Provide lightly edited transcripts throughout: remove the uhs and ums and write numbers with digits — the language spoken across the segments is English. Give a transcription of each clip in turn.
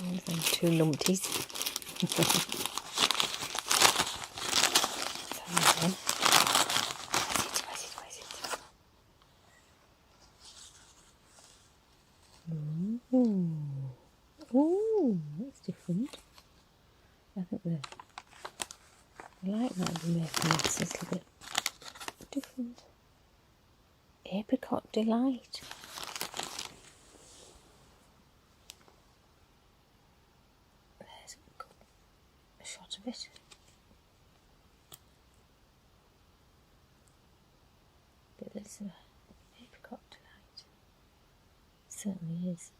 And then 2 numpties. Ooh, that's different. I think the light might be making this a little bit different. Apricot Delight. There's a shot of it. But there's an Apricot Delight. It certainly is.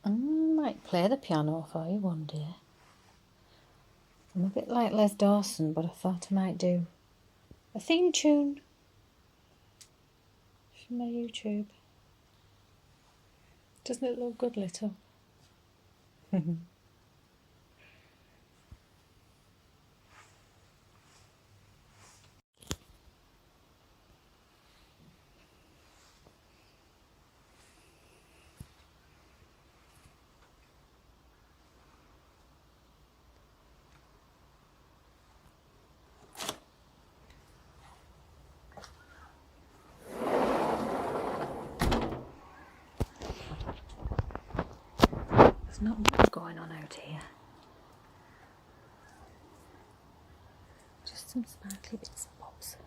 I might play the piano for you one day. I'm a bit like Les Dawson, but I thought I might do a theme tune for my YouTube. Doesn't it look good, little? There's not much going on out here. Just some sparkly bits and bobs.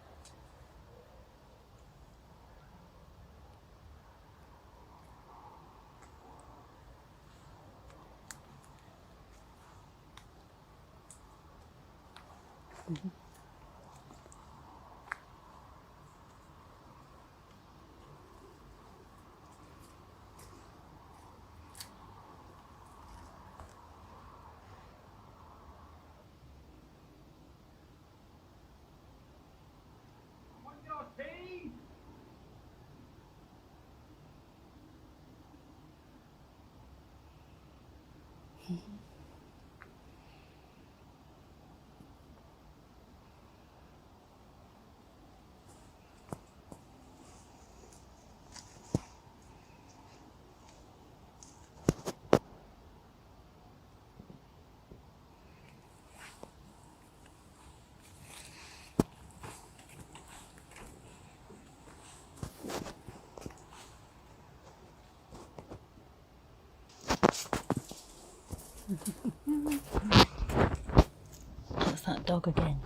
That's that dog again.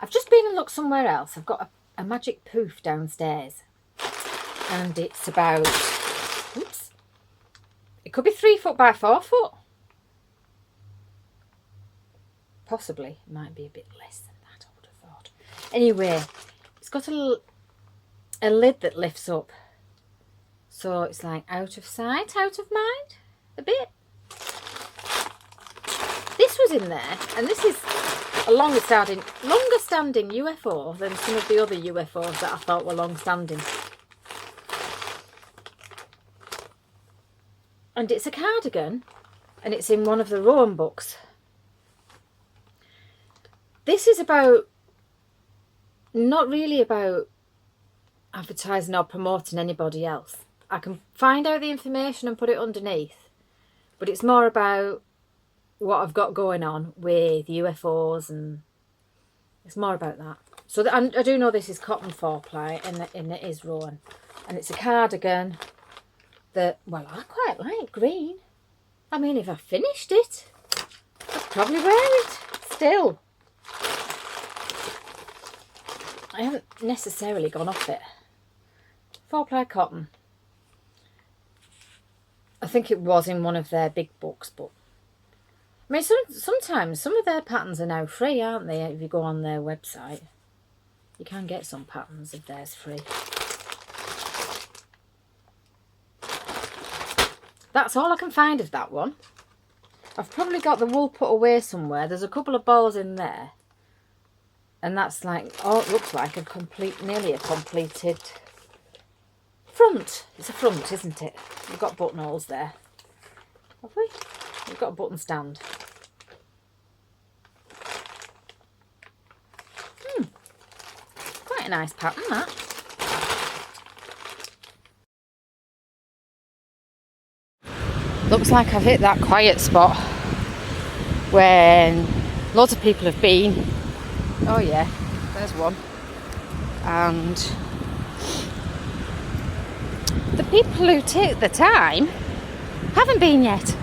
I've just been and looked somewhere else. I've got a magic poof downstairs. And it's about, oops, it could be 3 foot by 4 foot. Possibly, it might be a bit less than that, I would have thought. Anyway, it's got a lid that lifts up. So it's like out of sight, out of mind, a bit. This was in there, and this is a longer standing UFO than some of the other UFOs that I thought were long standing. And it's a cardigan, and it's in one of the Rowan books. This is about, not really about advertising or promoting anybody else. I can find out the information and put it underneath, but it's more about what I've got going on with UFOs, and it's more about that. So I do know this is cotton 4-ply, and it is Rowan, and it's a cardigan that, well, I quite like green. I mean, if I finished it, I'd probably wear it still. I haven't necessarily gone off it. 4-ply cotton. I think it was in one of their big books, but I mean, sometimes some of their patterns are now free, aren't they? If you go on their website, you can get some patterns of theirs free. That's all I can find of that one. I've probably got the wool put away somewhere. There's a couple of balls in there. And that's like, oh, it looks like nearly a completed front. It's a front, isn't it? We've got buttonholes there. Have we? We've got a button stand. quite a nice pattern, that. Looks like I've hit that quiet spot when lots of people have been. Oh yeah, there's one. And the people who take the time haven't been yet.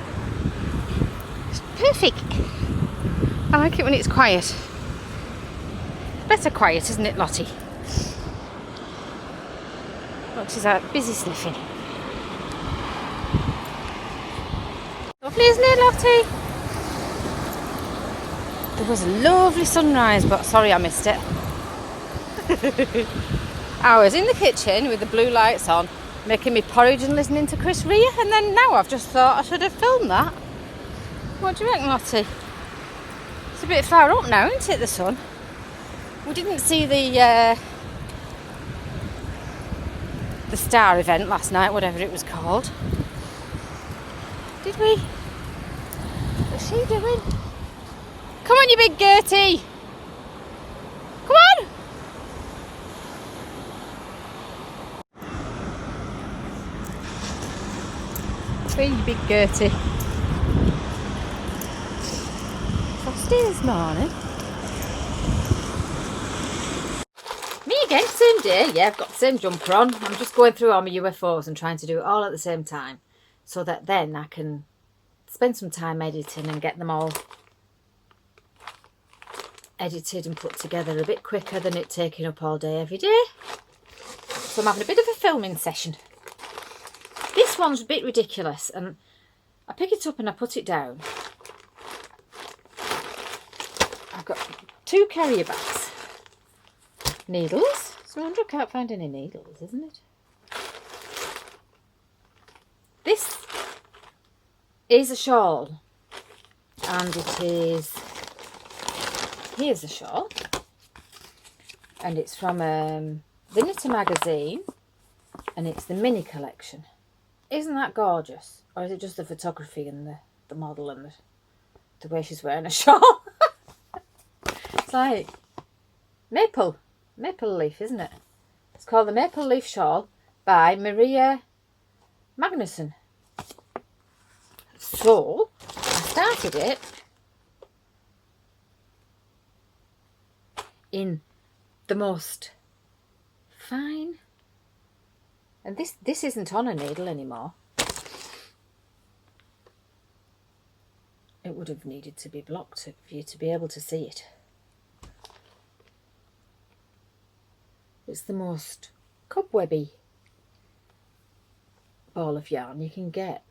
It's perfect. I like it when it's quiet. Better quiet, isn't it, Lottie? Lottie's out busy sniffing. Lovely, isn't it, Lottie? There was a lovely sunrise, but sorry I missed it. I was in the kitchen with the blue lights on, making me porridge and listening to Chris Rea, and then now I've just thought I should have filmed that. What do you reckon, Lottie? It's a bit far up now, isn't it, the sun? We didn't see the star event last night, whatever it was called. Did we? What's she doing? Come on, you big Gertie! Come on! Where you big Gertie? Frosty this morning. Me again, same day. Yeah, I've got the same jumper on. I'm just going through all my UFOs and trying to do it all at the same time, so that then I can spend some time editing and get them all edited and put together a bit quicker than it taking up all day every day. So I'm having a bit of a filming session. This one's a bit ridiculous, and I pick it up and I put it down. I've got 2 carrier bags. Needles. So I wonder I can't find any needles, isn't it? This is a shawl, and it is, here's a shawl, and it's from the Knitter magazine, and it's the mini collection. Isn't that gorgeous? Or is it just the photography and the model and the way she's wearing a shawl? It's like maple leaf, isn't it? It's called the Maple Leaf Shawl by Maria Magnusson. So I started it in the most fine, and this isn't on a needle anymore. It would have needed to be blocked for you to be able to see it. It's the most cobwebby ball of yarn you can get.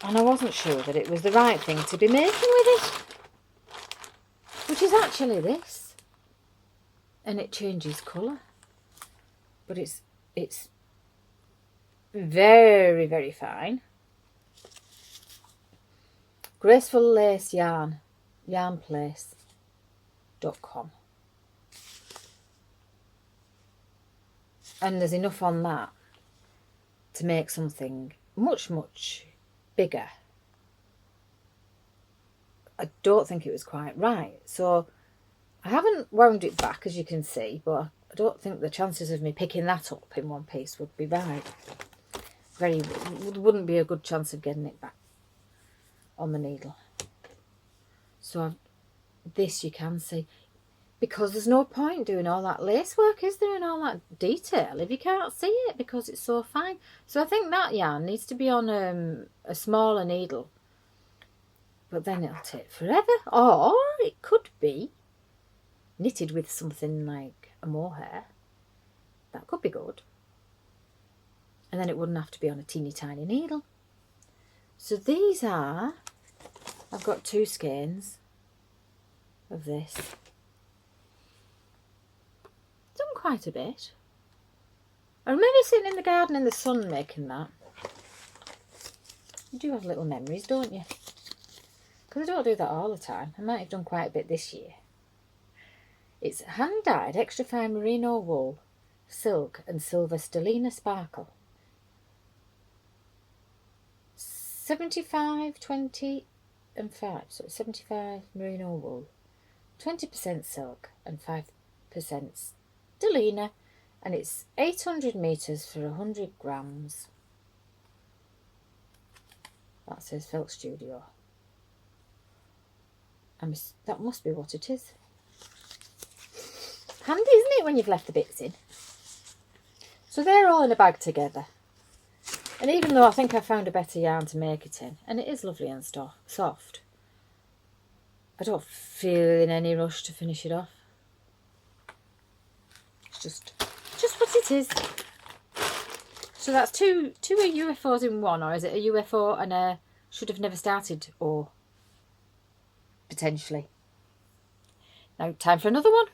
And I wasn't sure that it was the right thing to be making with it, which is actually this. And it changes colour. But it's very, very fine. Graceful lace yarn, yarnplace.com. And there's enough on that to make something much, much bigger. I don't think it was quite right. So I haven't wound it back, as you can see, but I don't think the chances of me picking that up in one piece would be right. Wouldn't be a good chance of getting it back on the needle. So this you can see, because there's no point doing all that lace work, is there, and all that detail if you can't see it because it's so fine. So I think that yarn needs to be on a smaller needle, but then it'll take forever. Or it could be knitted with something like a mohair. That could be good, and then it wouldn't have to be on a teeny tiny needle. So these are, I've got 2 skeins of this. Done quite a bit. I remember sitting in the garden in the sun making that. You do have little memories, don't you? Because I don't do that all the time. I might have done quite a bit this year. It's hand-dyed extra fine merino wool, silk and silver stellina sparkle. 75, 20 and 5. So it's 75 merino wool, 20% silk and 5% stellina, and it's 800 metres for 100 grams. That says Felt Studio. And that must be what it is. Handy, isn't it, when you've left the bits in? So they're all in a bag together. And even though I think I found a better yarn to make it in, and it is lovely and soft, I don't feel in any rush to finish it off. It's just what it is. So that's two UFOs in one, or is it a UFO and a should have never started, or potentially? Now, time for another one.